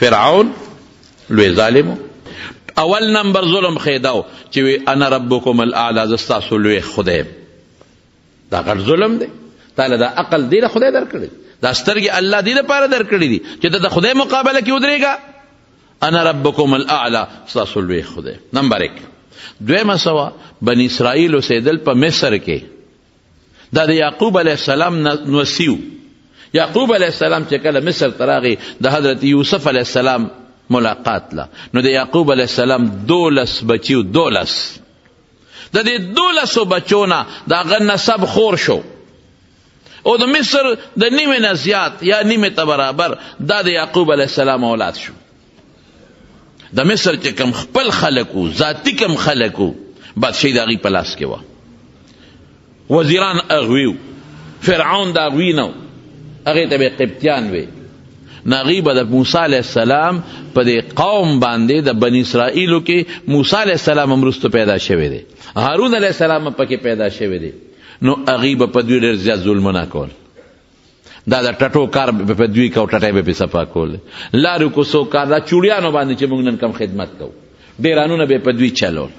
فرعون لوی ظالمو. اول نمبر ظلم خیداو چې وی انا ربکم الاعلی، زه ستاسو لوی خدایم. دا غټ ظلم دی. تعالی دا عقل دی له خدای درکړی، دا سترګې الله دی لپاره درکړی دي چې د خدای مقابله کې ودرېږه. انا ربکم الاعلی، ستاسو لوی خدای. نمبر 1. دویمه سوا بنی اسرائیل اوسېدل په مصر کې. دا د یعقوب علیه السلام نوسیو. یعقوب علیه السلام چې کله مصر ته راغی د حضرت یوسف علیه السلام ملاقات لا، نو د یعقوب علیه السلام 12 بچیو. 12 د دې 12 بچو نه د هغه نسب خور شو، او د مصر د نیمې نه زیات یا نیمې ته برابر دا د یعقوب علیه السلام اولاد شو. د مصر چې کم خپل خلک وو، ذاتي کم خلک وو، بادشاهي د هغوی په لاس کې وه. وزیران هغوی وو، فرعون د هغوی نه و، هغې ته به قبطیان وی. نو هغوی به د موسی علیه السلام په دې قوم باندې د بني اسرائیلو کې موسی علیه السلام هم وروسته پیدا شوی دی، هارون علیه السلام هم پکې پیدا شوی دی. نو هغوی به په دوی ډېر زیات ظلمونه کول. دا د ټټو کار به په دوی کو، ټټی به پې صفا کول، لارو کوڅو کار، دا چوړیانو باندې چې موږ نن کم خدمت کوو، ډیرانونه به په دوی چلول،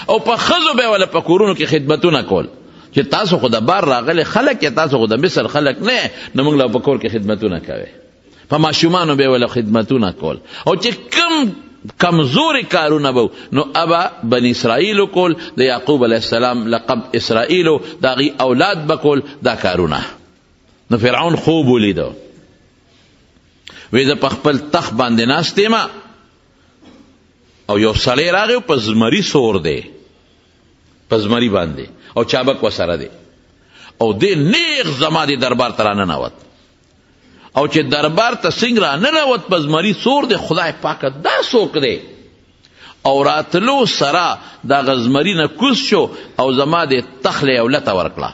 او په ښځو به وله په کورونو کې خدمتونه کول چې تاسو خو د بار راغلي خلک یې، تاسو خو د مصر خلک نه، نو موږ له په کور کې خدمتونه کوئ. په ماشومانو به وله خدمتونه کول، او چې کم کمزوري کارونه به نو ابا بني اسرائیلو کول، د یعقوب علیه السلام لقب اسرائیلو د هغوی اولاد به کول دا کارونه. نو فرعون خوب ولیدو، وی زه په خپل تخت باندې ناست یم او یو سړی راغی په زمري سور دی، په زمري باندې، او چابک ورسره دی، او دی نیغ زما د دربار ته راننوت. او چې دربار ته څنګه راننوت په زمري سور دی، خدای پاکه دا څوک دی؟ او راتلو سره دغه زمري نه کوز شو او زما د تخت له یو لته ورکړه.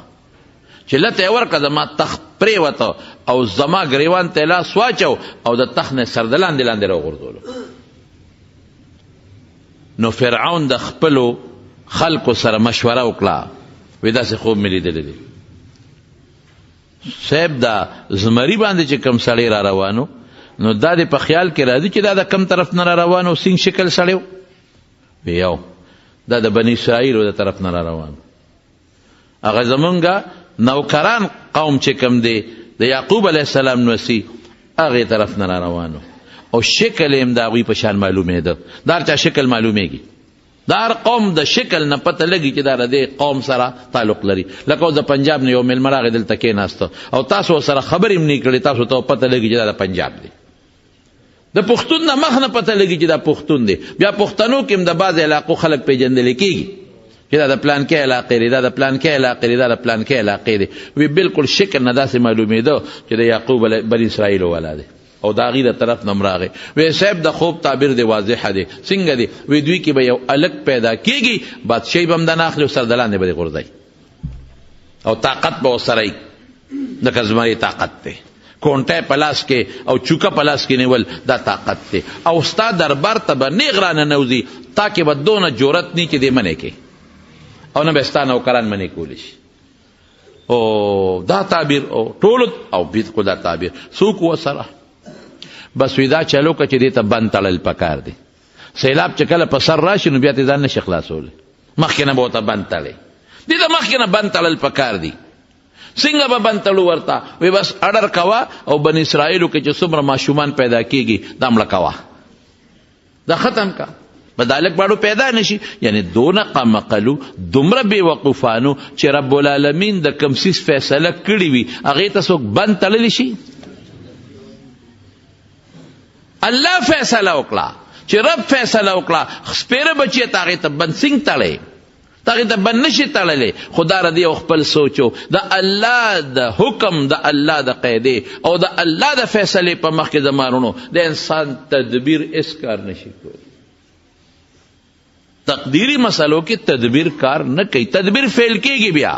چې لته یې ورکړه زما تخت پرېوته او زما ګریوان ته لاس واچو او د تخت نه سر د لاندې لاندې راوغورځولو. نو فرعون د خپلو خلکو سره مشوره وکړه، وی داسې خوب مې لیدلی دی صاحب، دا زمري باندې چې کم سړی را روانو، نو دا د په خیال کې راځي چې دا د کم طرف نه را روانو، سینګ شکل سړی و؟ یو دا د بني اسرائیلو د طرف نه را روانو. هغه زمونږ نوکران قوم چې کم دی د یعقوب علیه السلام نوسی، هغې طرف نه را روانو، او شکل یې هم د هغوی په شان معلومېده. دا هر چا شکل معلومیږي، دا هر قوم د شکل نه پته لګي چې دا د دې قوم سره تعلق لري. لکه اوس د پنجاب نه یو میلمه راغی دلته کېناسته او تاسو ورسره خبرې هم نه کړې، تاسو ته پته لګي چې دا د پنجاب دی. د پښتون نه مخ نه پته لګي چې دا پښتون دی. بیا پښتنو کې هم د بعضې علاقو خلک پیژندلی کېږي چې دا د پلانکې علاقې دی، دا د پلانکې علاقې دی، دا د پلانکې علاقې دی. وی بالکل شکل نه داسې معلومېده چې د یعقوب بني اسرائیلو والا دی، او د هغې د طرف نه هم راغی. وی صاحب د خوب تعبیر دی واضحه دی. څنګه دی؟ وی دوی کې به یو الک پیدا کېږي، بادشاهي به هم د نه اخلي او سر د لاندې به دې غورځوي، او طاقت به ورسره وي، لکه زمري طاقت دی. کونټی په لاس کې او چوکه په لاس کې نیول دا طاقت دی. او ستا دربار ته به نیغ راننوځي، تا کې به دونه جرأت نه چې دې منې کې، او نه به ستا نوکران منې کولی شي. او دا تعبیر او ټولو او بالکل دا تعبیر څوک ورسره بس وی دا چلو که چې دې ته بند تړل پکار دی. سیلاب چې کله په سر راشي نو بیا ته ځان نشي خلاصولی، مخکې نه به ورته بند تړی، دې ته مخکې نه بند تړل پکار دی. څنګه به بند تړو ورته؟ وی بس اډر کوه، او بني اسرائیلو کې چې څومره ماشومان پیدا کېږي دا مړه کوه، دا ختم کا، به دا هلک باړو پیدا نشي. یعنی دونه قمقلو، دومره بې وقوفانو چې رب العالمین د کوم څیز فیصله کړې وي هغې ته څوک بند تړلی شي؟ الله فیصله وکړه چې رب فیصله وکړه سپیره بچی ته هغې ته بند څنګه تړی؟ ته هغې ته بند نشي تړلی. خو دا ردی او خپل سوچو د الله د حکم، د الله د قاعدې او د الله د فیصلې په مخ کې زمارونو د انسان تدبیر هېڅ کار نشي کولی. تقدیری مسلو کې تدبیر کار نه کوي، تدبیر فیل کېږي. بیا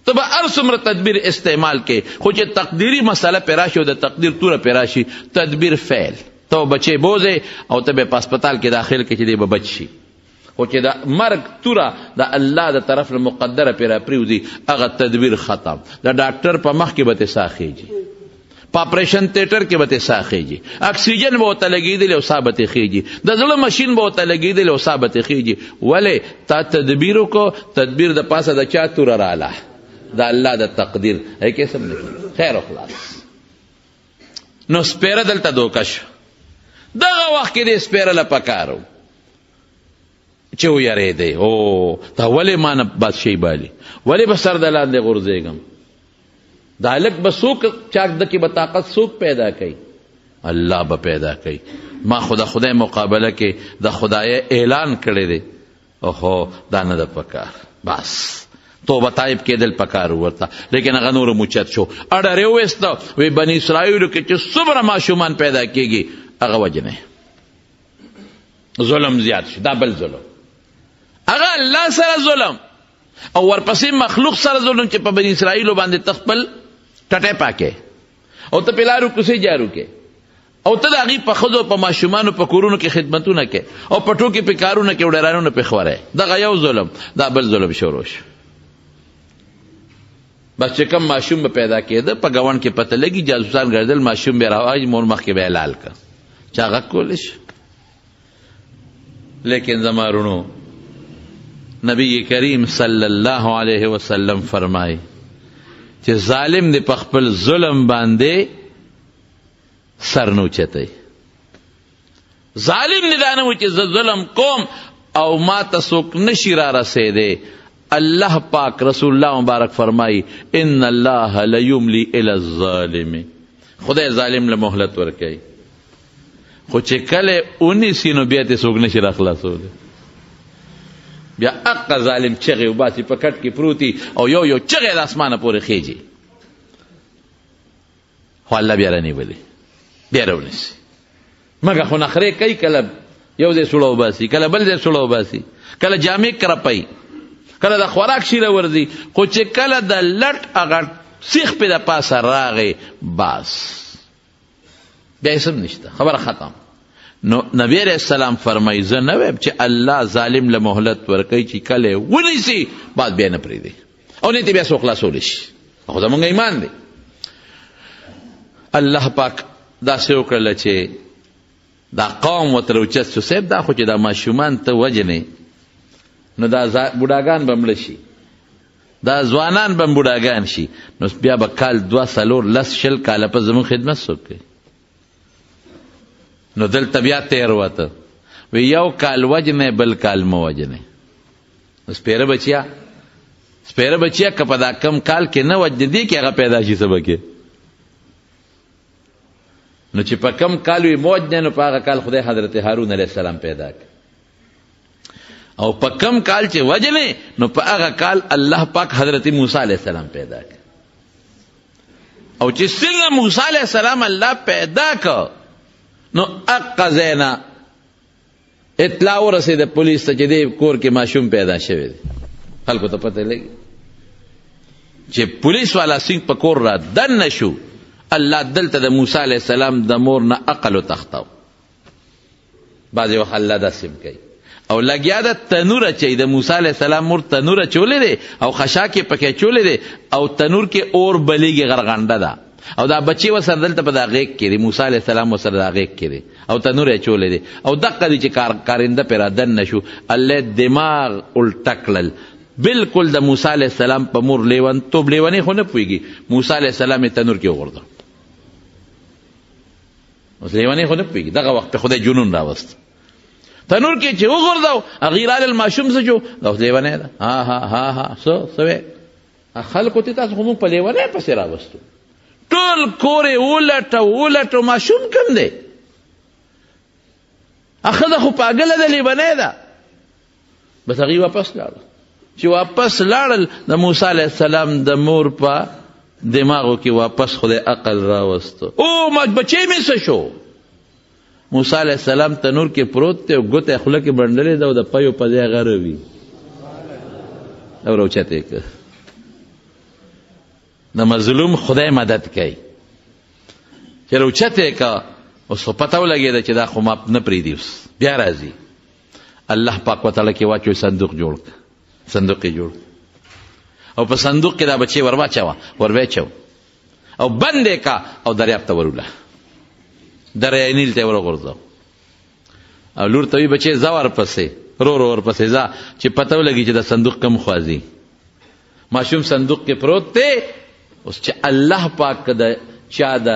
ته به هر څومره تدبیر استعمال کې، خو چې تقدیری مسله پې راشي او د تقدیر توره پې راشي، تدبیر فیل. ته به بچې بوځې او ته به په هسپتال کې داخل کې چې دی به بچ شي، خو چې د مرګ توره د الله د طرف نه مقدره پې را پرېوځي، هغه تدبیر ختم. د ډاکټر په مخ کې به ته ساه خېږي، په اپریشن تیټر کې به ته ساه خیږي، اکسیجن به ورته لګېدلی او ساه به ته خیږي، د زړه مشین به ورته لګېدلی او ساه به ته خیږي. ولې؟ تا تدبیر وکړو، تدبیر د پاسه د چا توره راله؟ د الله د تقدیر. هیکې سم نه خیر و خلاص. نو سپیره دلته دوکه شو. دغه وخت کې دې سپیره له پکار و چې ویرېدی، او تا ولې ما نه بادشاهي بالي، ولې به سر د لاندې غورځېږم؟ دا هلک به څوک چا د کې به طاقت څوک پیدا کوي؟ الله به پیدا کوي. ما خو د خدای مقابله کې د خدای اعلان کړی دی. اوهو دا نه ده پکار. بس توبه طایب کېدل پکار ورته، لیکن هغه نور موچت شو. اډر یې وویسته، وی بني اسرائیلو کې چې څومره ماشومان پیدا کېږي هغه وجنئ. ظلم زیات شو. دا بل ظلم، هغه الله سره ظلم او ورپسې مخلوق سره ظلم چې په بني اسرائیلو باندې تخپل ټټې پاکې او ته پلارو کوسې جارو کې او ته د هغې په ښځو په ماشومانو په کورونو کې خدمتونه کې او په ټوکې په کارونه کې وډیرانونه پې خوری. دغه یو ظلم. دا بل ظلم شروع شو. بس چې کم ماشوم به پیدا کېده په ګاونډ کې پته لګي، جاسوسان ګرځېدل، ماشوم به راواجي، مور مخکې به یې لال کړ. چا غږ کولی شو؟ لیکن زما رونو نبی کریم صلی الله علیه وسلم فرمای چې ظالم دې په خپل ظلم باندې سر نه اوچتوي. ظالم دې دا نه وایي چې زه ظلم کوم او ما ته څوک نشي را رسېدی. الله پاک رسول الله مبارک فرمای ان الله لیملی الی الظالم، خدای ظالم له مهلت ورکوي، خو چې کله ونیسي نو بیا ته څوک نشي را خلاصولی. بیا اقا ظالم چغې وباسي په کټ کې پروتي او یو یو چغې د اسمانه پورې خیجي، خو الله بیا رانیولي، بیا راونیسي. مګه خو نخرې کوي، کله یو ځای سوړه وباسي، کله بل ځای سوړه وباسي، کله جامې کرپوي، کله د خوراک شیله ورځي، خو چې کله د لټ هغه سیخ پې د پاسه راغی بس بیا یې سم نشته، خبره ختم. نو نبی علیہ السلام فرمایي زه نه وایم چې الله ظالم له مهلت ورکوي چې کله ونیسي بعد بیا نه پرېږدي او نه ته بیا څوک خلاصولی شي. خو زمونږ ایمان دی. الله پاک داسې وکړله چې دا قوم ورته راوچت شو، صاحب دا خو چې دا ماشومان ته وجنې نو دا بوډاګان به مړه شي، دا ځوانان به بوډاګان شي، نو بیا به کال 2 4 10 20 کاله په زموږ خدمت څوک کوي؟ نو دلته بیا تیر وته وی یو کال وجنې بل کال مه وجنې. سپیره بچیا که په دا کم کال کې نه وجنې دی کې هغه پیدا شي څه به کې؟ نو چې په کم کال وي مه وجنې نو په هغه کال خدای حضرت هارون علیه السلام پیدا کړ، او په کم کال چې وجنې نو په هغه کال الله پاک حضرت موسی علیه السلام پیدا کړ. او چې څنګه موسی علیه السلام الله پیدا کړ نو اقا زینا اطلاع ورسېده پولیس ته چې دې کور کې ماشوم پیدا شوی دی. خلکو ته پته لګي چې پولیس والا سنګ په کور را دننه شو، الله دلته د موسی علیه السلام د مور نه عقل وتښتاو. بعضې وخت الله داسې کوي او لګیا د تنور اچوي. د موسی علیه السلام مور تنور اچولی دی او خشاک یې پکې اچولی دی او تنور کې اور بلیږي غرغنډه ده او دا بچی ورسره دلته په دا غیږ کې دی، موسی علیه السلام ورسره دا غیږ کې دی او تنور یې اچولی دی او دقه دی چې کارنده پرې رادننه شو، الله دماغ الټه کړل. بلکل د موسی علیه السلام په مور لیونتوب، لیونی خو نه پوهېږي، موسی علیه السلام یې تنور کې وغورځاو. اوس لیونی خو نه پوهېږي، دغه وخت په خدای جنون راوست. تنور کې چې وغورځاو هغې رالل ماشوم څه شو؟ اوس لیونی ده. ها ها ها ها څه وی خلکو ته تاسو خو مونږ په لیونی پسې راوستو، ټول کور یې ولټو ماشوم کم دی؟ ښځه خو پاګله ده، لیونی ده. بس هغې واپس لاړل. چې واپس لاړل د موسی علیه السلام د مور په دماغو کې واپس خدای عقل راوستو. او بچی مې څه شو؟ موسی علیه السلام تنور کې پروت دی او ګوته خوله کې بنډلې ده او د پیو په ځای غره وي او راوچته یې کړ. د مظلوم خدای مدد کوي چې راوچته یې کړه. اوس خو پته ولګېده چې دا خو ما نه پرېږدي. اوس بیا راځي الله پاک وتعالی کې واچوي، صندوق جوړ کړه، صندوق یې جوړ او په صندوق کې دا بچی ور واچوه، ور ویچو او بند یې کا او دریاب ته ورولله، دریای نیل ته ورغورځو. او لور ته وی بچې ځه ورپسې، رو رو ورپسې ځه چې پته ولګي چې د صندوق کم خوا ځي. ماشوم صندوق کې پروت دی. اوس چې الله پاک د چا د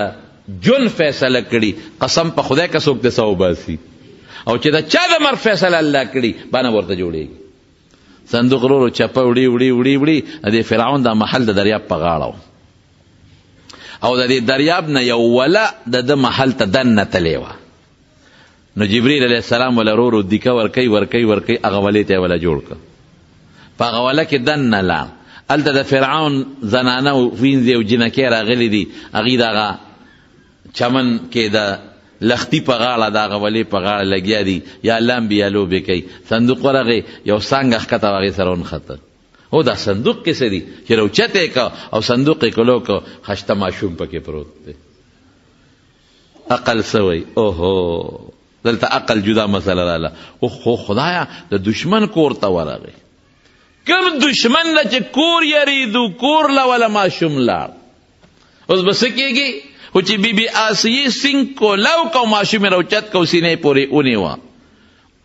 جون فیصله کړي، قسم په خدای که څوک د سه وباسي، او چې د چا د مرګ فیصله الله کړي بانه ورته جوړېږي. صندوق رو رو چپه وړي وړي وړي وړي د فرعون دا محل د دریاب په غاړه، او د دې دریاب نه یو وله د محل ته دننه تلې وه. نو جبریل علیه السلام وله رو رو دیکه ورکوي ورکوي ورکوي، هغه ولې ته یې وله جوړ کړه. په هغه وله کې دننه لاړ. هلته د فرعون زنانه او وینځې او جنکې راغلي دي، هغوی دغه چمن کې د لختی په غاړه د هغه ولې په غاړه لګیا دي، یا لامبي یا لوبې کوي. صندوق ورغی، یو څانګه ښکته وه، هغې سره ونښته. او دا صندوق کې څه دي چې روچت یې که او صندوق یې کلو که خشته ماشوم پکې پروت دی. عقل څه وایي؟ اوهو دلته عقل جدا مسله راله. اوهو خدایا د دشمن کور ته ورغی. کوم دشمن نه چې کور یریدو کور له وله ماشوم لاړ. اوس به څه کېږي؟ خو چې بی بی آسیې سینګ کو لو کو ماشوم یې روچت کو سینې پورې ونیوه،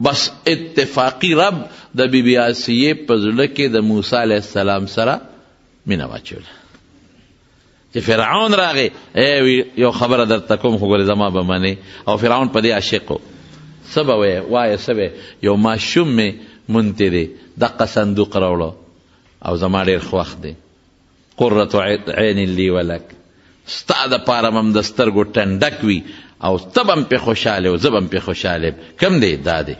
بس اتفاقی رب د بی بی آسیې په زړه کې د موسی علیه السلام سره مینه واچوله. چې فرعون راغی، یو خبره درته کوم خو ګورې زما به منې. او فرعون په دې عاشق و. څه به وایې؟ وایه څه به؟ یو ماشوم مې مونتی دی، دقه صندوق راوړه او زما ډېر خوښ دی، قرة عین لی ولک، ستا دپاره به هم د سترګو ټنډک وي او ته به هم پې خوشحاله او زه به هم پې خوشحاله یم. کوم دی؟ دا دی.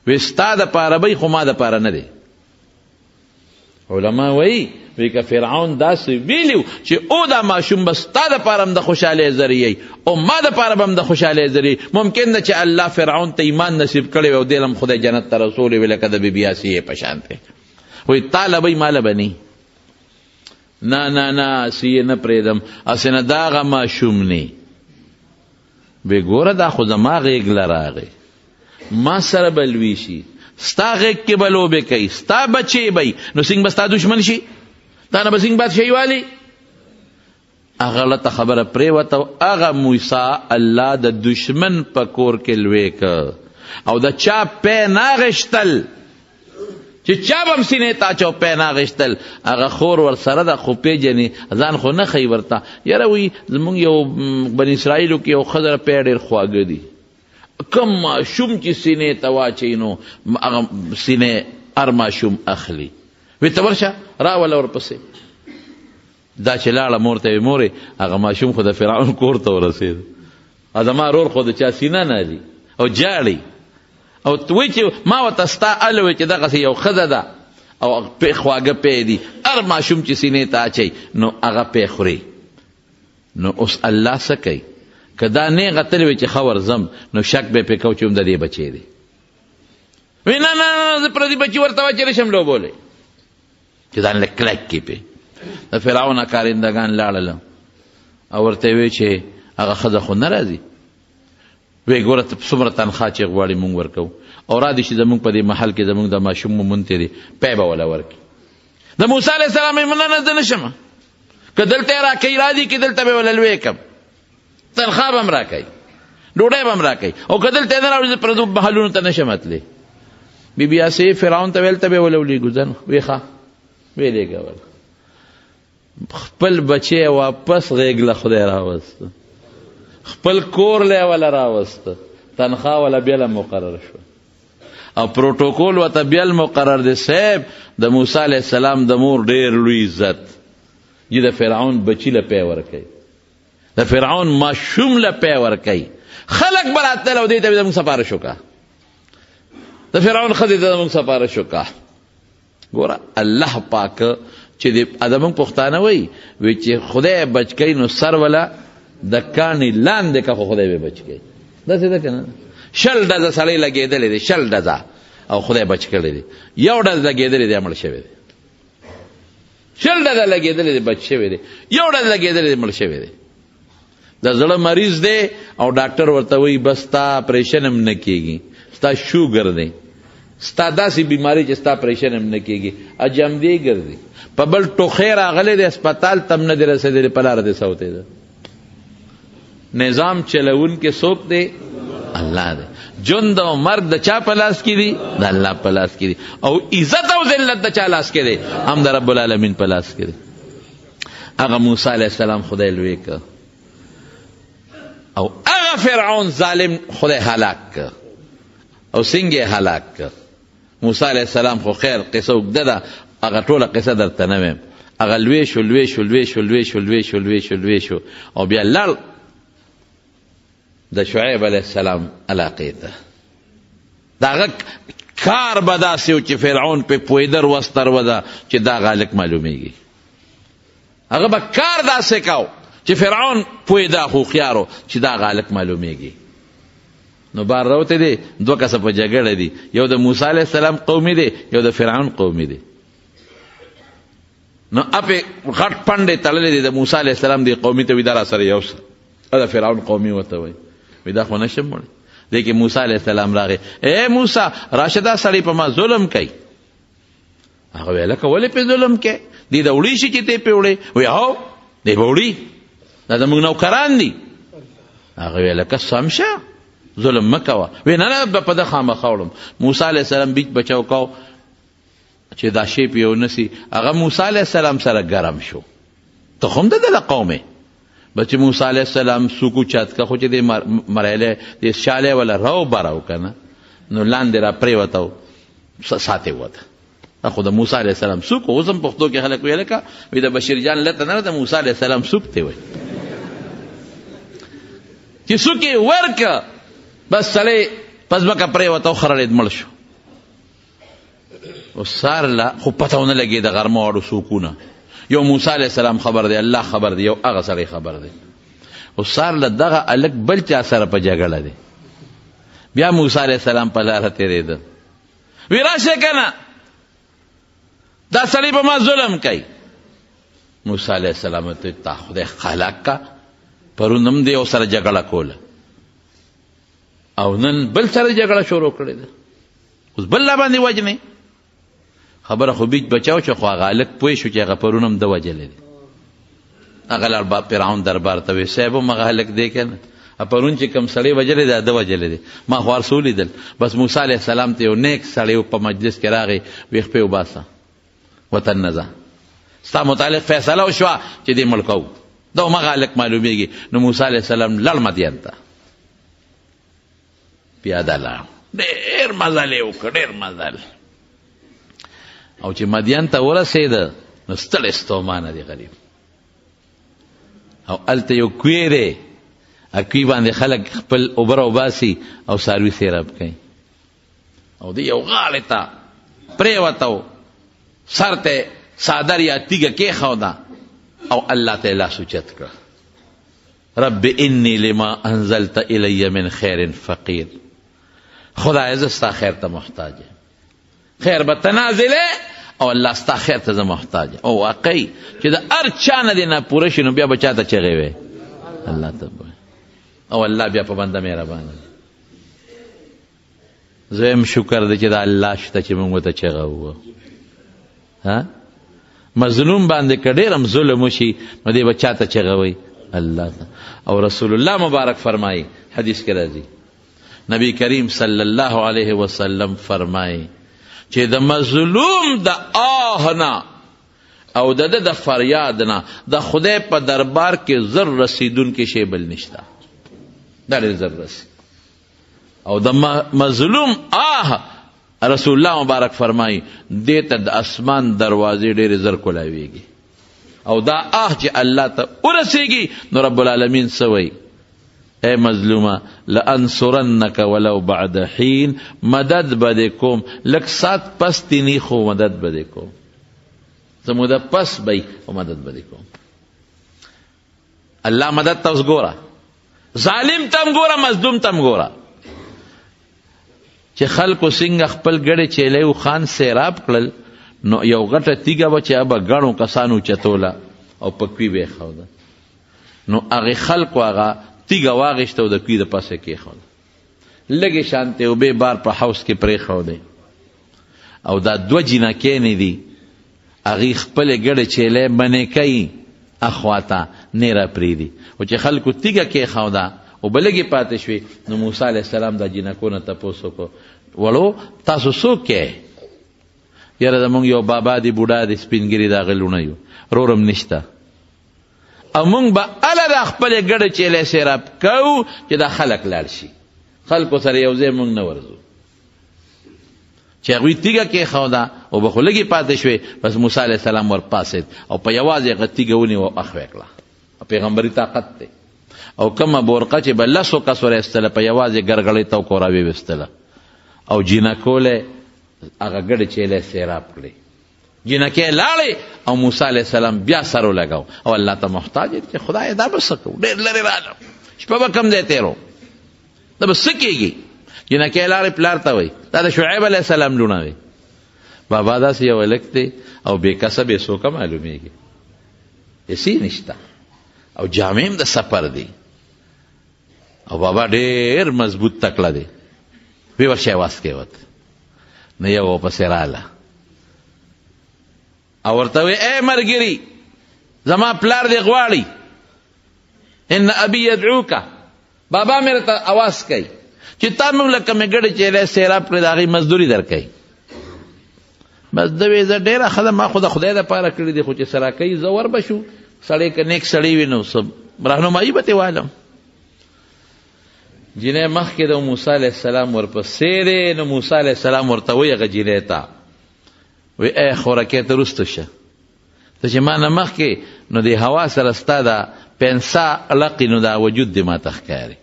وی ستا دپاره به خو ما دپاره نه دی. علما وایي وی که فرعون داسې ویلي چې او دا ماشوم به ستا دپاره هم د خوشحالۍ ذریعه او ما دپاره به هم د خوشحالۍ ذریعه، ممکن ده چې الله فرعون ته ایمان نصیب کړی وي او دې له هم خدای جنت ته رسولی وي لکه د بیبي آسیې په شان دی. وایي تا له به ما له به نی، نه نه نه آسیې نه پرېږدم، هسې نه دا هغه ماشوم نی. وی ګوره دا خو زما غېږ له راغی، ما سره به لوی شي، ستا غېږ کې به لوبې کوي، ستا بچې به نو څنګه به ستا دشمن شي؟ تا نه به څنګه بادشاهي والي؟ هغه لته خبره پرېوته او هغه موسی الله د دشمن په کور کې لوی که او د چا پی نه اخېستل چې چا به هم سینې ته اچو پی نه اخېستل. هغه خور ورسره ده خو پېژنې ځان خو نه ښیي ورته. یاره وایي زمونږ یو بني اسرائیلو کې یو ښځه پی ډېر خواږه دي، کم ماشوم چې سینې ته واچوي نو هغه سینې هر ماشوم اخلي. وی ته ورشه راوله ورپسې. دا چې لاړه مور ته وی مورې هغه ماشوم خو د فرعون کور ته ورسېد، زما رور خو د چا سینه نه دي او جاړي. او وی چې ما ورته ستا هله وی چې دغسې یو ښځه ده او خواږه پی دي، هر ماشوم چې سینې ته اچوي نو هغه پی خوري. نو اوس الله څه کوي؟ که دا نیغه تللی وی چې ښه ورځم نو شک به پې کو چې هم د دې بچی دی. وی نه نه نه زه پردي بچي ورته واچولی شم لوبولی چې ځان له کلک کې پې. د فرعون کارندګان لاړله او ورته یې وی چې هغه ښځه خو نه راځي. وی ګوره ته څومره تنخوا چې غواړې مونږ ورکوو او را دي چې زمونږ په دې محل کې زمونږ د ماشوم مونتی دی پی به وله ورکړي. د موسی علیه السلام یې نه نه زه نه شمه، که دلته یې را کوي را دي، که دلته به وله لوی کړم تنخوا به هم را کوي، ډوډۍ به هم را کوي، او که دلته یې نه راوړي زه پردو محلونو ته نه شم تللی. بی بی آسیې فرعون ته ویل ته به یې وله ولیږو ځه نو. وی ښه ویې لېږول. خپل بچی واپس غېږ له خدای راوسته، خپل کور له یې وله راوسته، تنخوا وله بېله مقرر شوه او پروتوکول ورته بېل مقرر دی. صاحب د موسی علیه السلام د مور ډېر لوی عزت چې د فرعون بچي له پی ورکوي، د فرعون ماشوم له پی ورکوي. خلک به راتلل او دې ته به زموږ سپاره شو که د فرعون ښځې ته زموږ سپاره شو که. ګوره الله پاک چې زموږ پښتانه وایي وی چې خدای بچ کوي نو سر وله د کاڼي لاندې که خو خدای به بچ کوي. داسې ده که نه؟ 60 ډزه سړی لګېدلی دی، 60 ډزه او خدای بچ کړی دی. یو ډز لګېدلی دی مړ شوی دی، 60 ډزه لګېدلی دی بچ شوی دی، یو ډز لګېدلی دی مړ شوی دی. د زړه مریض دی او ډاکټر ورته وایي بس ستا اپریشن هم نه کېږي، ستا شوګر دی، ستا داسې بیماری چې ستا پریشن هم نه کېږي اجمدی ګرځي په بل ټوخی راغلی دی اسپتال تم نه دی رسېدلی په لاره دی سوتی ده نظام چلوونکی څوک دی الله دی ژوند او مرګ د چا په لاس کې دي د الله په لاس کې دي او عزت او ذلت د چا لاس کې دی هم د رب العالمین په لاس کې دی هغه موسی علیه السلام خدای لوی که او هغه فرعون ظالم خدای هلاک که او څنګه یې هلاک که موسی علیه السلام خو خیر قصه اوږده ده هغه ټوله قصه درته نه ویم هغه لوی شو لوی شو لوی شو لوی شو لوی شو لوی شو لوی شو او بیا لړ د شعیب علیه السلام علاقې ته د هغه کار به داسې و چې فرعون پې پوهېدر وستر وده چې دا هلک معلومیږي هغه به کار داسې کو چې فرعون پوهېده هوښیار و چې دا هلک معلومیږي نو بار راوتی دی دوه کسه په جګړه دي یو د موسی علیه السلام قومي دی یو د فرعون قومي دی نو اپې غټ پنډې تړلې دي د موسی علیه السلام دی قومي ته وي دا را سره یو څه د فرعون قومي ورته وایي وی دا خو نشم وړی دی کې موسی علیه السلام راغی ای موسی راشه دا سړی په ما ظلم کوي هغه ویل لکه ولې پې ظلم کوي دی د وړي شي چې تی پې وړی وی هو دی به وړي دا زموږ نوکران دي هغه ویل لکه سم شه ظلم مه کوه وی نه نه به په ده خامخا وړم موسی علیه السلام بیچ بچاو کو چې دا شی پې یو نسي هغه موسی علیه السلام سره ګرم شو ته خو هم د ده قومې بچ موسی علیه السلام سوکو چت که خو چې د مرحله د شاله ولا راو براو کنه نو لاندې را پریوتو ساتي وته خو د موسی علیه السلام سوکو اوسم پښتو کې خلک ویل کا وی د بشیر جان لته نه د موسی علیه السلام سوک ته وي چې سوکي ورک بس سړی پزماکه پریوتو خرړې مړ شو او سار لا خو پتاونه لګي د غرمه وړو سوکونه یو موسی علیه السلام خبر دی الله خبر دی یو هغه سړی خبر دی او سار له دغه الک بل چا سره په جګړه دی بیا موسی علیه السلام په لاره تېرېده وی راشه کنه دا سړی په ما ظلم کوي موسی علیه السلام ته تا خدای خلاق کا پرون هم دی او سره جګړه کوله او نن بل سره جګړه شروع کړې ده اوس بل لا باندې وجنې خبره خو بیچ بچاو چې خو هغه هلک پوه شو چې هغه پرون هم ده وجلی دی هغه لاړ فرعون دربار ته وی صاحب هم هغه هلک دی که نه پرون چې کوم سړی وجلی دی ده وجلی دی ما خو هر څه ولیدل بس موسی علیه السلام ته یو نیک سړی په مجلس کې راغی ویښ پې وباسه وطن نه ځه ستا متعلق فیصله وشوه چې دې مړ کوو دا همغه هلک معلومیږي نو موسی علیه السلام لړ مدین ته پیاده لاړ ډېر مزل یې وکړ ډېر مزل او چې مدین ته ورسېده نو ستړی ستومانه دی غریب او هلته یو کوی دی کوی باندې خلک خپل اوبه راوباسي او څاروي سیراب کوي او دی یو غاړې ته پرېوته سر ته څادر یا تیږه کېښوده او الله ته یې لاس اوچت کړه رب انی لما انزلت الی من خیر فقیر خدای زه ستا خیر ته محتاج یم خیر به ته نازلې او الله ستا خیر ته زه محتاج یم او واقعي چې د هر چا نه دې نه پوره شي نو بیا به چا ته چغې وی الله ته او الله بیا په بنده مهربانه دی زه شکر دی چې د الله شته چې موږ ته چغه ووه مظلوم باندې که ډېر هم ظلم وشي نو دی به چا ته چغه وی الله ته او رسول الله مبارک فرمایي حدیث کې راځي نبی کریم صلی الله علیه وسلم فرمایي چې د مظلوم د آه نه او د فریاد نه د خدای په دربار کې زر رسیدونکی شی بل نشته دا ډېر زر رسي او د مظلوم آه رسول الله مبارک فرمایي دې ته د اسمان دروازې ډېرې زر کولاویږي او دا آه چې الله ته ورسیږي نو رب العالمین څه وایي اے مظلومه لانصرنک ولو بعد حین مدد بده کوم لک سات پس تینی خو مدد بده کوم زه مدد پس بی او مدد بده کوم الله مدد تا اوس ګوره ظالم تم ګوره مظلوم تم ګوره چې خلکو څنګه خپل ګړې چیلی و خان سیراب کړل نو یو غټه تیږه به چې هغه به ګڼو کسانو چتوله او په کوي به یې ښوده نو هغې خلکو هغه تیږه واغېسته او د کوي د پاسه کېښوده لږې شانتې اوبې بار په حوض کې پرېښودې او دا 2 جنکینې دي هغې خپلې ګډې چیلې منې کوي اخواته نه را پرېږدي خو چې خلکو تیږه کېښوده او بلګې پاتې شوې نو موسی علیه السلام دا جنکو نه تپوس وکړو وړو تاسو څوک یې یاره زمونږ یو بابا دی بوډا دی سپینګیري د هغه لوڼه یو رورم نشته او مونږ به هله دا خپلې ګډې چیلې سیراب کوو چې دا خلک لاړ شي خلکو سره یو ځای مونږ نه ورځو چې هغوی تیږه کېښوده او به خو لږې پاتې شوې بس موسی علیه السلام ورپاسېد او په یوازې هغه تیږه ونیوه او اخ کړه پیغمبري طاقت دی او کومه بورقه چې به 10 کس ورایستله په یوازې ګرګړۍ ته وکړه راویویستله او جینکوله هغه ګډې چیلې سیراب کړې جینکې لاړې او موسی علیه السلام بیا سر ولګاو او الله ته محتاج چې خدای دا به څه کوو ډېر لرې راغلم شپه به کم ځای تېرو دا به څه کېږي جینکې لاړې پلار ته وایي دا د شعیب علیه السلام لوڼه وی بابا داسې یو هلک دی او بې کسه بې څوکه معلومېږي هېڅ نشته او جامې هم د سفر دی او بابا ډېر مضبوط تکړه دی وی ورشه واس کې وت نه یو پسې راله او ورته وی ای مرګري زما پلار دی غواړي ان ابي يدعوك بابا مې ته اواز کوي چې تا موږ لکه مې ګډې چیلې سیراب کړې د هغې مزدوري درکوي بس ده وی زه ډېره ښه ده ما خو د خدای دپاره کړي دي خو چې سره کوي زه ور به شو سړی که نیک سړی وي نو څه رهنمایي به ترې والم جینۍ مخکې د موسی علیه السلام ورپسې دی نو موسی علیه السلام ورته وایي هغه جینۍ ته وی ای خورکۍ ته رستو شه ته چې ما نه مخکې نو د هوا سره ستا د پنسا لقي نو دا وجود دی ما ته ښکاري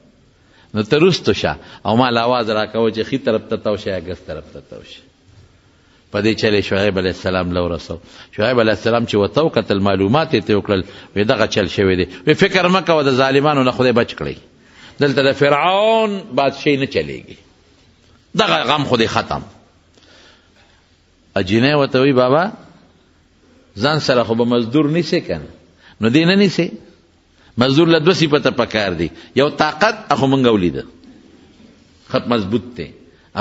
نو ته رستو شه او ما له اواز راکوه چې ښي طرف ته تو شه یا ګس طرف ته تو شه په دې چل شعیب علیه السلام له ورسو شعیب علیه السلام چې ورته وکتل معلومات یې ته وکړل وی دغه چل شوی دی وی فکر مه کوه د ظالمانو نه خدای بچ کړئ دلته د فرعون بادشاهي نه چلیږي دغه غم خو دی ختم جینۍ ورته وی بابا ځان سره خو به مزدور نیسې که نه نو دې نه نیسې مزدور له 2 صفته پکار دی یو طاقت اخو موږ ولیده خط مضبوط دی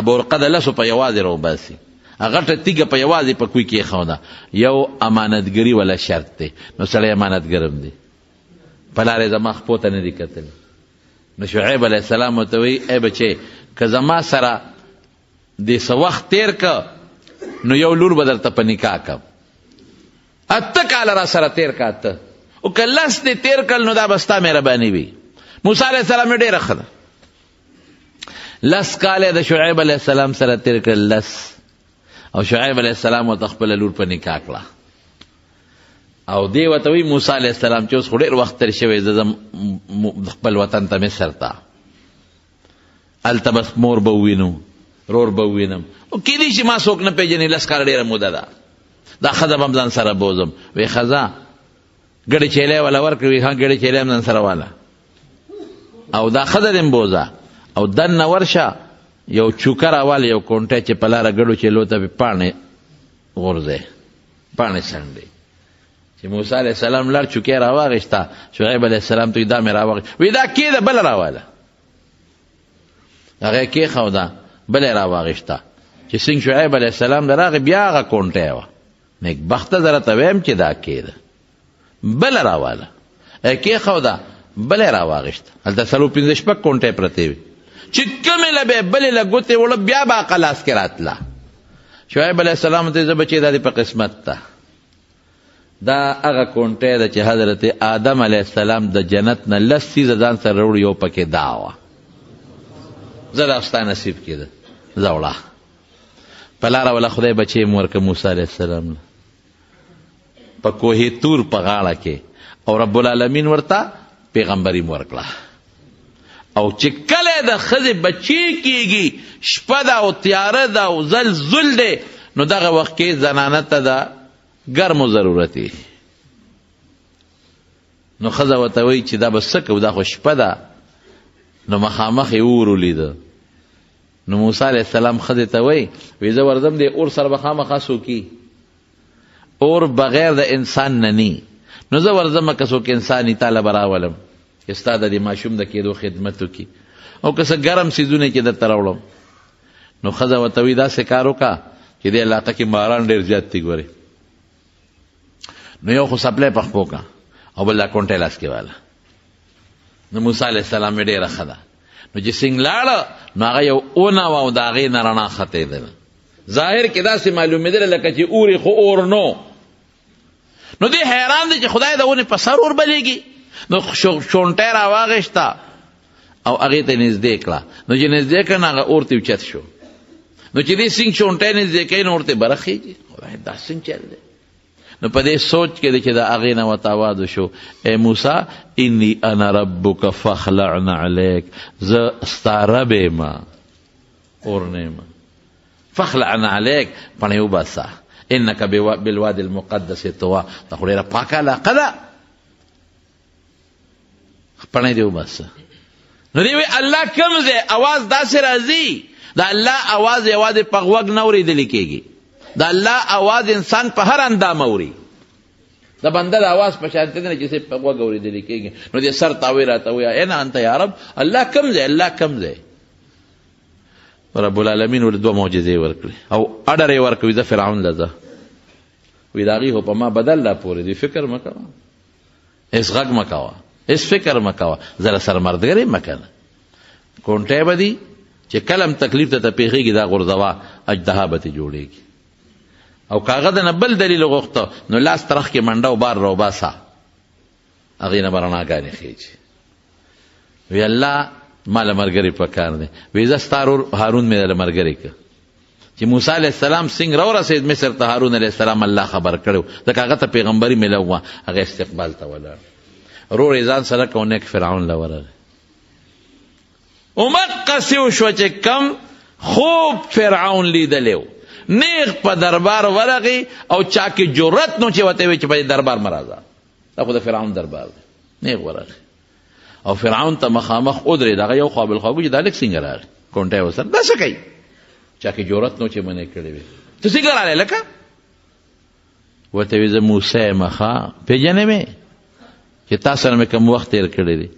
ابورقه د 10 په یوازې راوباسي هغه ته تیږه په یوازې په کوی کېښوده یو امانتګري ولا شرط دی نو سړی امانتګرم دی په لارې زما خپو ته نه دي کتلی نو شعیب علیه السلام ورته وایي ای بچې که زما سره دې څه وخت تېر که نو یو لور به درته په نکاح کم 8 کاله را سره تېر که 8 او که 10 دې تېر کړل نو دا به ستا مهرباني وي موسی علیه السلام یې ډېره ښه ده 10 کاله د شعیب علیه السلام سره تېر کړل 10 او شعیب علیه السلام ورته خپله لور په نکاح کړه او دی ورته وایي موسی علیه السلام چې اوس خو ډېر وخت تېر شوی زه ځم خپل وطن ته مصر ته هلته بس مور به ووینو رور به ووینم او کیدای شي ما څوک نه پېژني 10 کاله ډېره موده ده دا ښځه به هم ځان سره بوزم وی ښځه ګډې چیلې والا ورکړې وي ها ګډې چیلې هم ځان سره واله او دا ښځه دې هم بوزه او دننه ورشه یو چوکه راواله یو کونټی چې په لاره ګډو چیلو ته پې پاڼې غورځئ پاڼې څنډئ چې موسی علیه السلام لار چوکۍ راواغېسته شعیب علیه السلام ته دا مې راواغېست وی دا کېده بله راواله هغه یې کېښوده بله یې راواغېسته چې څنګه شعیب علیه السلام د راغی بیا هغه کونټی وه نیکبخته زه راته ویم چې دا کېده بله راواله یې کېښوده بله یې راواغېسته هلته 4-5 شپږ کونټۍ پرتې وي چې کومې له به بلې له ګوتې وړه بیا به هغه لاس کې راتله شعیب علیه السلام ته زه بچې دا دې په قسمت ته دا هغه کونټۍ ده چې حضرت آدم علیه السلام د جنت نه 10 څیزه ځان سره راوړي یو پکې دا وه زه دا ستا نصیب کېده ځه وړه په لاره وله خدای بچې م ورکړه موسی علیه السلام په کوه تور په غاړه کې او رب العالمین ورته پیغمبري م ورکړه او چې کله د ښځې بچی کېږي شپه ده او تیاره ده او زلزل دی نو دغه وخت کې زنانه ته د ګرمو ضرورت وي نو ښځه ورته وایي چې دا به څه کوو دا خو شپه ده نو مخامخ یې اور ولیده نو موسی علیه السلام ښځې ته وایي وی زه ورځم دی اور سره به خامخا څوکي اور بغیر د انسان نه نی نو زه ورځم که څوک انسان تاله به راولم چې ستا د دې ماشوم د کېدو خدمت وکړي او که څه ګرم څیزونه کې درته راوړم نو ښځه ورته وایي داسې کار وکړه چې دې علاقه کې ماران ډېر زیات دي ګورې. نو یو خو سپلی په خپو کا او بل دا کونټی لاس کې واله. نو موسی علیه السلام یې ډېره ښه ده. نو چې څنګ لاړه نو هغه یو اونه وه او د هغې نه رڼا ختېدله. ظاهر کې داسې معلومېدله لکه چې اورې خو اور نو. نو دې حیران دی چې خدای د ونې په سر اور بلیږي. نو شونټی راواغېشته او هغې ته نږدې کړه. نو چې نږدې کړه نو هغه اور ته اوچت شو. نو چې دې څنګ شونټی نږدې کوي نو ورته بره خېږي. خدای دا څنګه چل دی؟ نو په دې سوچ کې دی چې د هغې نه ورته آواز وشو ای موسی انی انا ربک فاخلع نعلیک، زه ستا رب یم اور نه یم. فاخلع نعلیک پڼې وباسه انک بالوادي المقدس طوا. دا خو ډېره پاکه علاقه ده، پڼې دې وباسه. نو دی وی الله کوم ځای اواز داسې راځي. د الله اواز یوازې په غوږ نه اورېدلی کېږي. د الله اواز انسان په هر اندام اوري. د بنده د اواز په شانتې نه چې په غوږ اورېدلی کېږي. نو دې سر تاوی راته ووایه این انت یا رب، الله کوم ځای، الله کوم ځای. رب العالمین ورته دوه معجزې ورکړې او اډر یې ورکړ زه فرعون له ځه. وی د هغې خو په ما بدل را پورې دی، فکر مه کوه، هېڅ غږ مه کوه، هېڅ فکر مه کوه، زه له سره مردګرې مه کنه. کونټی به دي چې کله هم تکلیف ته پیښېږي دا غورځوه، اجدها به ترې جوړېږي. او کاغه د نه بل دلیل غوښته نو لاس ترخ کې منډه او بار راوباسه، هغې نه به رڼاګانې خېږي. وی الله ما له ملګري په کار دی. وی زه ستا ورور هارون مې له ملګري که چې موسی علیه السلام څنګه راورسېد مصر ته، هارون علیه السلام الله خبر کړی ځکه هغه ته پیغمبري میلو وه، هغه استقبال ته ولاړ. ورور یې ځان سره که نیک فرعون له ورغی. همقسې وشوه چې کم خوب فرعون لیدلی و، نیغ په دربار ورغی او چا کې جرأت نو چې ورته وی چې په دې دربار مه راځه، دا خو د فرعون دربار دی. نیغ ورغی او فرعون ته مخامخ ودرېد. هغه یو خوا بل خوا چې دا لږ څنګه راغی، کونټی ورسره دا څه کوي، چا کې جرأت نو چې منې کړې وي، ته څنګه راغلی لکه؟ ورته وی زه موسی یم. ښه پېژنې مې چې تا سره مې کوم وخت تېر کړی دی،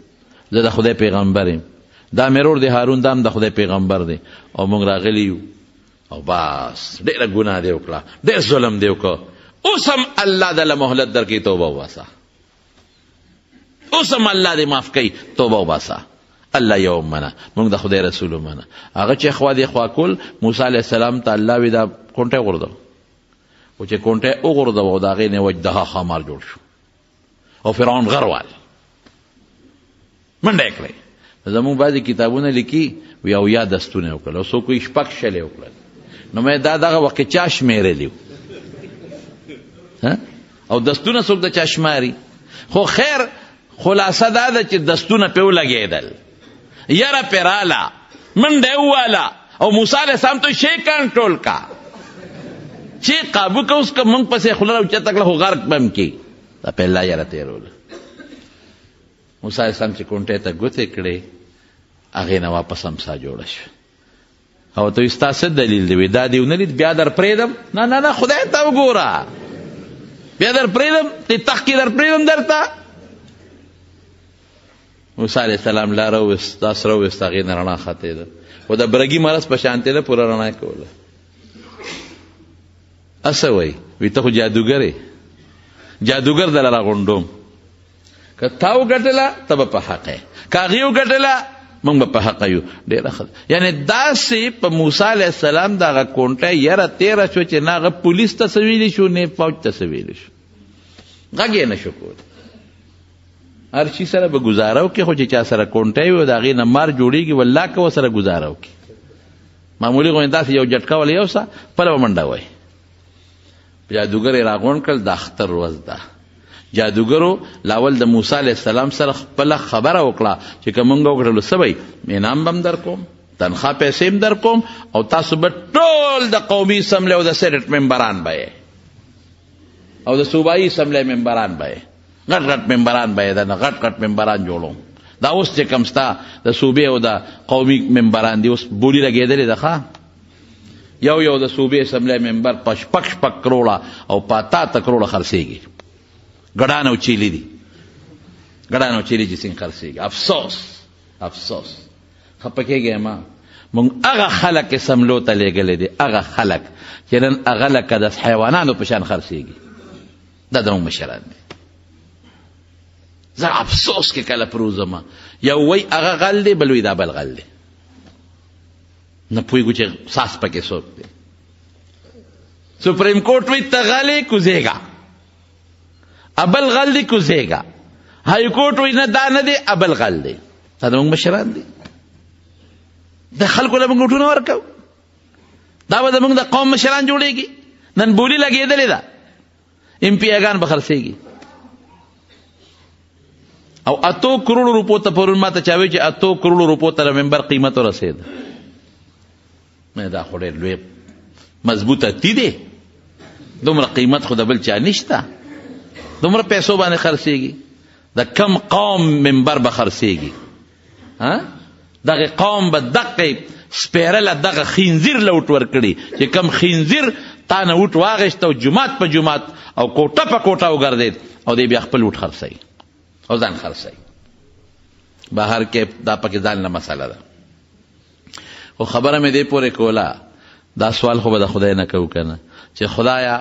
زه د خدای پیغمبر یم، دا مې ورور دی هارون، دا هم د خدای پیغمبر دی او موږ راغلي یو. او بس ډېره ګناه دی وکړه، ډېر ظلم دی وکړه. اوس هم الله دله مهلت درکوي، توبه وباسه. اوس هم الله دې معاف کوي، توبه وباسه. الله یو منه، موږ د خدای رسول منه. هغه چې خوا دې خوا کول، موسی علیه السلام ته الله وی دا کونټی غورځوه. خو چې کونټی وغورځوه د هغې نه وجدها ښامار جوړ شو او فرعون غروال منډه یې کړی. زموږ بعضې کتابونه لیکي وی اویا دستونه یې وکړل او څوک وایي شپږ شل یې وکړل. نو مې دا دغه وخت کې چا شمېرلی و او دستونه څوک د چا شماري. خو خیر خلاصه دا ده چې دستونه پې ولګېدل، یره پې راله، منډه یې وواله او موسی علیه السلام ته شی کنټرول کا، چې قابو که اوس که موږ پسې خوله راوچته کړه خو غرق به م کي. دا په الله یره تېروله. موسی علیه السلام چې کونټۍ ته ګوتې کړې هغې نه واپس امسا جوړه شوه. او ته ستا څه دلیل دی؟ دا دې ونه لید بیا در پرېږدم؟ نه نه نه خدای ته وګوره، بیا در پرېږدم، دې تخت کې در پرېږدم درته. موسی علیه السلام لاره وویست، دا سره وویست، هغې نه رڼا ختېده خو د برګي مرض په شانتې ده پوره رڼا یې کوله. اسه وایي وي ته خو جادوګر یې، جادوګر دله راغونډوم، که تا وګټله ته به په حق یې، که هغې وګټله موږ به په حقه یو. ډېره ښه. یعنې داسې په موسی علیه السلام د هغه کونټۍ یره تېره شوه چې نه هغه پولیس ته څه ویلی شو نه فوج ته څه ویلی شو، غږ یې نه شو کولی. هر شي سره به ګزاره وکړي، خو چې چا سره کونټۍ وي او د هغې نه مار جوړېږي والله که ورسره ګزاره وکړي. معمولي غوندې داسې یو جټکه وله یو څه پله به منډه وایي. جادوګر یې راغونډ کړل، د اختر ورځ ده. جادوګرو لاول د موسی علیه السلام سره خپله خبره وکړه چې که موږ وکړلو څه به انعام به م در کوم، تنخوا پیسې م در کوم او تاسو به ټول د قومي اسمبلۍ او د سینټ ممبران به یې او د صوبایي اسمبلۍ ممبران به یې، غټ غټ ممبران به یې، دنه غټ غټ ممبران جوړوم. دا اوس چې کوم ستا د صوبې او د قومي ممبران دي اوس بولي لګېدلې ده ښه. یو د صوبې اسمبلۍ ممبر په شپږ کروړه او په 88 کروړه خرڅېږي. ګډان او چیلي دي، ګډان او چیلي چې څنګه خرڅېږي. افسوس افسوس خفه کېږئ ما. مونږ هغه خلک سملو ته لېږلی دي، هغه خلک چې نن هغه لکه د حیوانانو په شان خرڅېږي. دا زموږ مشران دي. زه افسوس کې کله پروزم، یو وی هغه غل دی، بل وی دا بل غل دی، نه پوهېږو چې ساس پکې څوک دی. سپریم کورټ وی ته غلې کوزېږه، ابل غل دی کوزېږه. های کورټ وی نه دا نه دی، ابل غل دی. دا زموږ مشران دي. د خلکو له موږ وټونه ورکوو. دا به زموږ د قوم مشران جوړېږي. نن بولي لګېدلې ده، ایم پی اګان به خرڅېږي. او 8 کروڑ روپو ته پرون ما ته چا وی چې 8 کروڑ روپو ته ممبر قیمت ورسېد. نه دا خو ډېر لوی مضبوطه تی دی، دومره قیمت خو د بل چا نشته، دومره پیسو باندې خرڅېږي. د کم قوم ممبر به خرڅېږي؟ دغه قوم به دقه سپیرله دغه خنزیر له وټ ورکړي چې کم خنزیر تا نه وټ واغېست او جومات په جومات او کوټه په کوټه وګرځېد او دی بیا خپل وټ خرڅوي او ځان خرڅوي. بهر کې دا پکې ځان نه مسله ده. خو خبره مې دې پورې کوله، دا سوال خو به د خدای نه کوو که نه، چې خدایا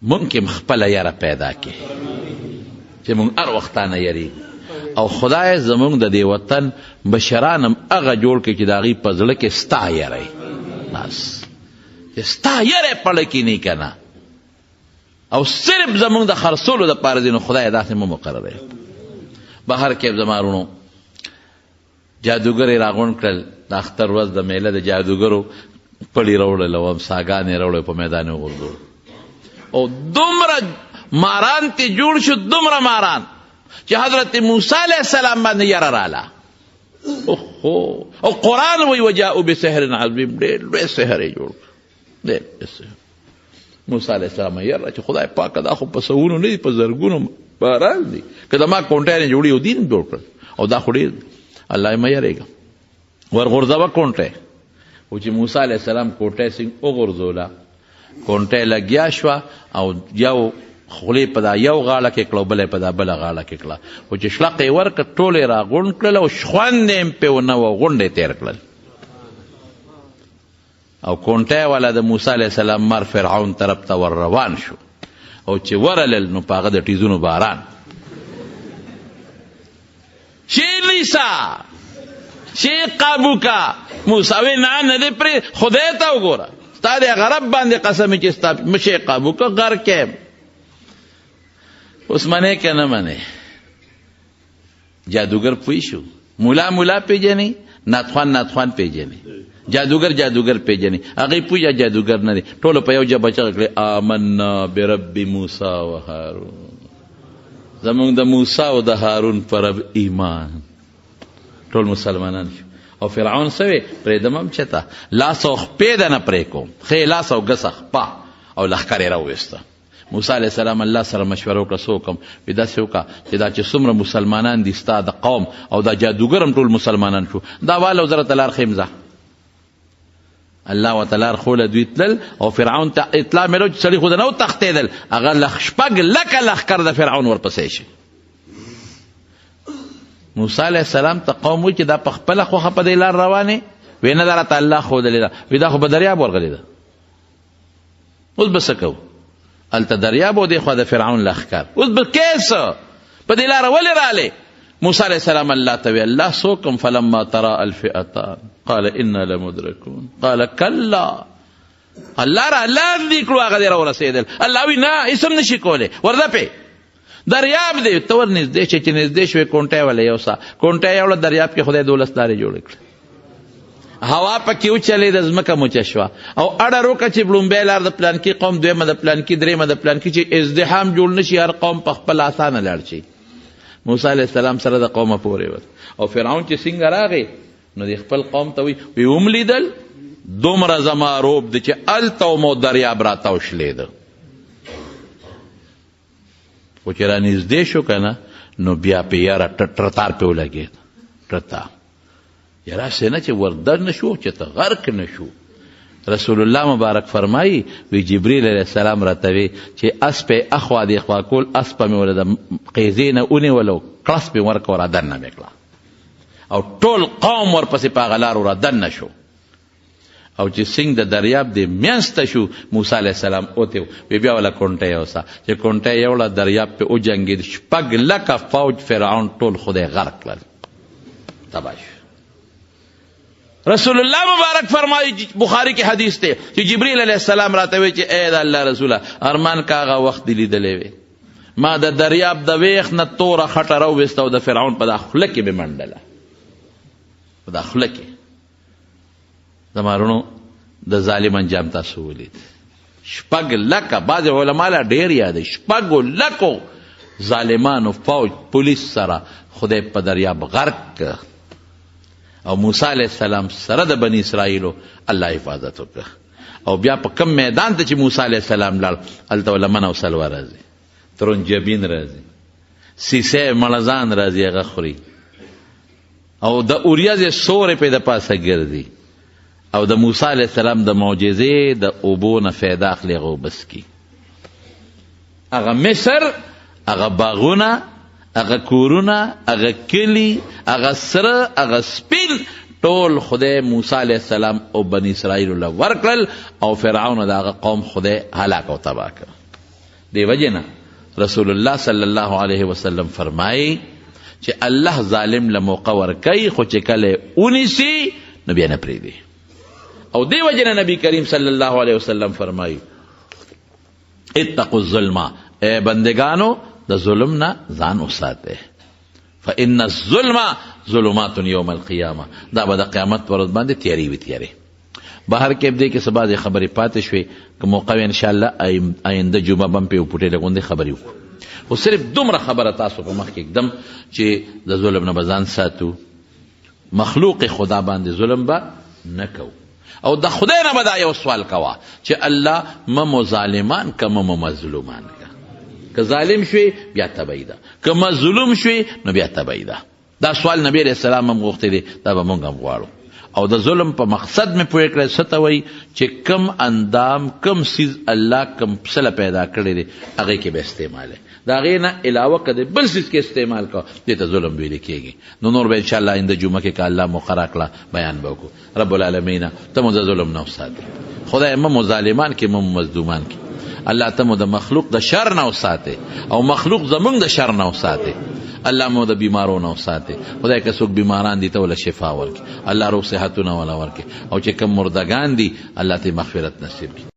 ممکن خپله یره پیدا کړي چې مونږ هر وختانه یریږو، او خدای زمونږ د دې وطن مشران هم هغه جوړ کړي چې د هغوی په زړه کې ستا یری، بس چې ستا یری پړه کینی که نه، او صرف زمونږ د خرڅولو دپاره دی. نو خدای داسې مه مقرروي. بهر کې زما وروڼو جادوګر یې راغونډ کړل، د اختر ورځ د میله د جادوګرو پړي راوړل او امساګانې راوړل، په میدان یې وغورځول او دومره ماران ته جوړ شو، دومره ماران چې حضرت موسی علیه السلام باندې یره راله. او قرآن وی وجاءوا بسحر عظیم، ډېر لوی سحر یې جوړ کړ، ډېر لوی سحر. موسی علیه السلام یره چې خدای پاکه دا خو په سوونو نه دي، په زرګونو باران دي، که د ما کونټۍ نه جوړي او دین جوړ کړل او دا خو ډېر دی. الله یې مه یېرېږه، ورغورځوه کونټۍ. خو چې موسی علیه السلام کونټۍ څنګه وغورځوله، کونټۍ لګیا شوه او یو خولې په دا یو غاړه کې کړه او بله په دا بله غاړه کې کړه، خو چې شلقې یې ورکړه ټول یې راغونډ کړل او خوند یې هم پې ونه وه، غونډ یې تېر کړل. او کونټۍ والا د موسی علیه السلام مر فرعون طرف ته ور روان شو، او چې ورلل نو په هغه د ټیزونو باران. شي لیسا شي قابو کا موسی وی نه نه دې پرې، خدای ته وګوره، ستا د غرب باندې قسم چې ستا مشي قابو کا غر کې. اوس منې که نه منې؟ جادوګر پوه شو، مولا پیژني، ناتخوان پیژني، جادوګر پیژني، هغې پوه جادوګر نه دی. ټولو په یو ژبه چغه کړې آمنا برب موسی و هارون، زمونږ د موسی او د هارون په رب ایمان. ټول مسلمانان شو. او فرعون سوی پرېږدم هم چېته لاس او خپې ده نه پرې کوم، ښې لاس او ګس خپه، او لښکر یې راوویسته. موسی علیه السلام الله سره مشوره وکړه، څه وکړم؟ وي داسې وکړه چې دا چې څومره مسلمانان دي ستا د قوم او دا جادوګر هم ټول مسلمانان شو، دا واله زره ته لار ښیم ځه. الله ورته لار ښوله، دوی تلل او فرعون ته اطلاع میلو چې سړي خو د نه وتښتېدل، هغه 6 لښکر د فرعون ورپسې شي. موسی علیه السلام ته قوم وایي چې دا په خپله خوښه په دې لار روانې، وی نه دا راته الله ښودلې ده، وی دا خو به دریاب ورغلې ده، اوس به څه کوو؟ هلته دریاب او دې خوا د فرعون لښکر، اوس به کیس په دې لاره ولې رالې؟ موسی علیه السلام الله ته وی الله څوکم؟ فلما تراءى الفئتان قال انا لمدرکون قال کلا، الله را لاندې کړو، هغه دې راورسېدل. الله وی نه هېڅ هم نشي کولی، ورځه پې دریاب دی، ته ور نږدې شې، چې نږدې شوې کونټۍ والا یو سا کونټۍ یوړه دریاب کې خدای 12 لارې جوړې کړې، هوا پکې وچلېده، ځمکه موچه شوه، او اړه روکه چې لومبۍ لار د پلانکي قوم، دویمه د پلانکي، درېیمه د پلانکي، چې ازدحام جوړ نه شي، هر قوم په خپل اسانه لاړ شي. موسی علیه السلام سره د قومه پورې وت. او فرعون چې څنګه راغی نو د خپل قوم ته وی هم لیدل دومره زما روب دی چې هلته مو دریاب راتاو شلېده، خو چې را نږدې شو که نه نو بیا پې یاره ټرتار پې ولګېد، ټرتار یاره هسې نه چې وردر نه شو، چې ته غرق نه شو. رسول الله مبارک فرمایي وی جبریل علیه السلام راته وی چې اس پې اخوا دې خوا کول، اس په مې وله د قیزې نه ونیولو، کړس پې ورکړه، را دننه مې کړه، او ټول قوم ورپسې په هغه لارو را دننه شو. او چې سنگ د دریاب دی میانسته شو موسی علیه السلام اوته بیا ولا کونټه یوسه چې کونټه یوله دریاب په وجنګېد 6 لکه فوج فرعون ټول خدای غرق کړل تباه شو. رسول الله مبارک فرمایي بخاری کې حدیث دی چې جبرئیل علیه السلام راته وی چې اے د الله رسوله ارمان کاغه وخت دی لیدلې وی ما د دریاب د ویخ نه توره خټه راوویسته او د فرعون په دا خوله کې به منډله په دا خوله کې زما رونو د ظالم انجام تاسو ولید 6 لکه بعض علما لا ډېر یاد 6 لکو ظالمانو فوج پولیس سره خدای په دریاب غرق او موسی علیه السلام سره د بنی اسرائیلو الله حفاظت وکړه او بیا په کم میدان ته چې موسی علیه السلام لاړ هلته وله من او سلوه راځي ترنجبین راځي سیسه ملزان راځي هغه خوري او د اوریځې سورې پې د پاسه ګرځي او د موسی علیه السلام د معجزې د اوبو نه فایده اخلي هغه وبس کي هغه مصر هغه باغونه هغه کورونه هغه کلی هغه سره هغه سپین ټول خدای موسی علیه السلام او بنی اسرائیلو له ورکړل او فرعون د هغه قوم خدای هلاک او تباه کړ. دې وجې نه رسول الله صلی الله علیه وسلم فرمایي چې الله ظالم له موقع ورکوي خو چې کله ونیسي نو بیا نه پرېږدي. او دې وجې نه نبی کریم صلی الله علیه وسلم فرمایي اتقوا الظلم اے بندگانو د ظلم نه ځان وساته فإن الظلم ظلمات یوم القیامه دا به د قیامت پر ورځ باندې تیاری وي تیاری. بهر کې دې کې څه بعضې خبرې پاتې شوې که موقع وي انشاءالله آینده جمعه به هم پې وپوټې لږوندې خبرې وکړو خو صرف دومره خبره تاسو په مخ کې ږدم چې د ظلم نه به ځان ساتو مخلوق خدا باندې ظلم به نه کوو او د خدای نه به دا یو سوال کوه چې الله ممو ظالمان که ممو مظلومان که ظالم شوی بیا تبعی ده که مظلوم شوی نو بیا تبعی ده. دا سوال نبی علیہ السلام هم غوښتی دی دا به مونږ هم غواړو او د ظلم په مقصد مې پوه کړی څه ته وایي چې کم اندام کم سیز الله کم څه له پیدا کړی دی هغې کې به استعماله د هغې نه علاوه که د بل سیز کې استعمال کو دې ته ظلم ویلې کېږي. نو نور به انشاءالله آینده جمعه کې که الله مقرره کړه بیان به وکړو. رب العالمین ته مو د ظلم نه وساتې خدای مو ظالمان کې مو مظلومان کې الله ته مو د مخلوق د شر نه وساتې او مخلوق زمونږ د شر نه وساتې الله مو د بیمارو نه وساتې خدای که څوک بیماران دي ته وله شفا ورکړي الله روغ صحتونه وله ورکړي او چې کوم مردگان دي الله ته مغفرت نصیب کړي.